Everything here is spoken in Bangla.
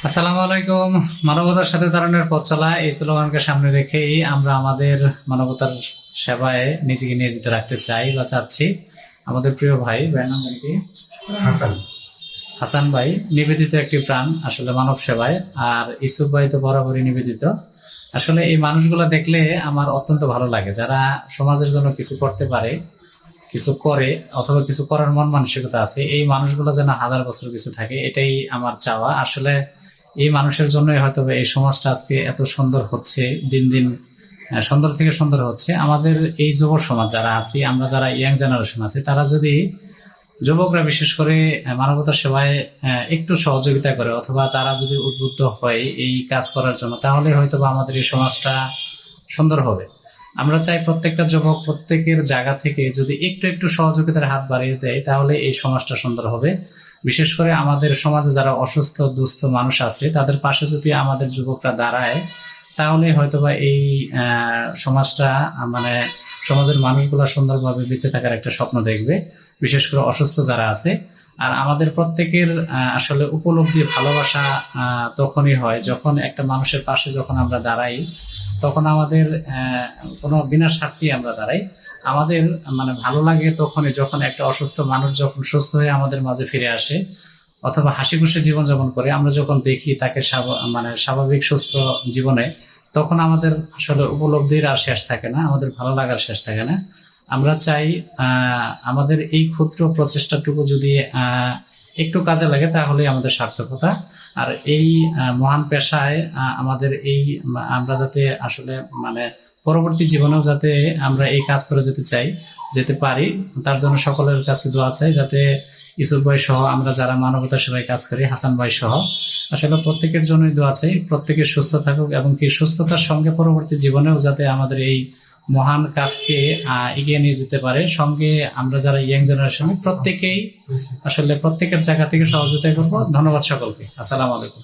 আসসালামু আলাইকুম। মানবতার সাথে তারুণ্যের পথ চলা এই স্লোগানকে সামনে রেখেই আমরা আমাদের মানবতার সেবায় নিজেকে নিয়োজিত রাখতে চাই বা চাচ্ছি। আমাদের প্রিয় ভাই, ভাইয়ের নাম কি? হাসান। হাসান ভাই নিবেদিত একটি প্রাণ আসলে মানব সেবায়। আর ইসুফ ভাই তো বরাবরই নিবেদিত। আসলে এই মানুষগুলো দেখলে আমার অত্যন্ত ভালো লাগে, যারা সমাজের জন্য কিছু করতে পারে, কিছু করে, অথবা কিছু করার মন মানসিকতা আছে। এই মানুষগুলো যেন হাজার বছর কিছু থাকে, এটাই আমার চাওয়া। আসলে এই মানুষের জন্যই হয়তো এই সমাজটা আজকে এত সুন্দর হচ্ছে, দিন দিন সুন্দর থেকে সুন্দর হচ্ছে। আমাদের এই যুব সমাজ যারা আছি, আমরা যারা ইয়াং জেনারেশন আছি, তারা যদি যুবকরা বিশেষ করে মানবতার সেবায় একটু সহযোগিতা করে, অথবা তারা যদি উদ্বুদ্ধ হয় এই কাজ করার জন্য, তাহলে হয়তো আমাদের এই সমাজটা সুন্দর হবে। আমরা চাই প্রত্যেকটা যুবক প্রত্যেকের জায়গা থেকে যদি একটু একটু সহযোগিতার হাত বাড়িয়ে দেয়, তাহলে এই সমাজটা সুন্দর হবে। বিশেষ করে আমাদের সমাজে যারা অসুস্থ দুস্থ মানুষ আছে, তাদের পাশে যদি আমাদের যুবকরা দাঁড়ায়, তাহলে হয়তোবা এই সমাজটা, মানে সমাজের মানুষগুলা সুন্দরভাবে বেঁচে থাকার একটা স্বপ্ন দেখবে। বিশেষ করে অসুস্থ যারা আছে। আর আমাদের প্রত্যেকের আসলে উপলব্ধি, ভালোবাসা তখনই হয় যখন একটা মানুষের পাশে যখন আমরা দাঁড়াই, তখন আমাদের কোনো বিনা স্বার্থে আমরা দাঁড়াই। আমাদের মানে ভালো লাগে তখনই যখন একটা অসুস্থ মানুষ যখন সুস্থ হয়ে আমাদের মাঝে ফিরে আসে, অথবা হাসি খুশি জীবনযাপন করে, আমরা যখন দেখি তাকে মানে স্বাভাবিক সুস্থ জীবনে, তখন আমাদের আসলে উপলব্ধির আর শেষ থাকে না, আমাদের ভালো লাগার শেষ থাকে না। আমরা চাই আমাদের এই ক্ষুদ্র প্রচেষ্টাটুকু যদি একটু কাজে লাগে, তাহলে আমাদের সার্থকতা। আর এই মহান পেশায় আমাদের এই আমরা যাতে আসলে মানে পরবর্তী জীবনেও যাতে আমরা এই কাজ করে যেতে পারি, তার জন্য সকলের কাছে দোয়া চাই, যাতে ইসুফ ভাই সহ আমরা যারা মানবতা সেবায় কাজ করি, হাসান ভাই সহ, আসলে প্রত্যেকের জন্যই দোয়া চাই, প্রত্যেকের সুস্থ থাকুক, এবং কি সুস্থতার সঙ্গে পরবর্তী জীবনেও যাতে আমাদের এই মহান কাজকে এগিয়ে নিয়ে যেতে পারে। সঙ্গে আমরা যারা ইয়াং জেনারেশন, প্রত্যেকেই আসলে প্রত্যেকের জায়গা থেকে সহযোগিতা করবো। ধন্যবাদ সকলকে। আসসালামু আলাইকুম।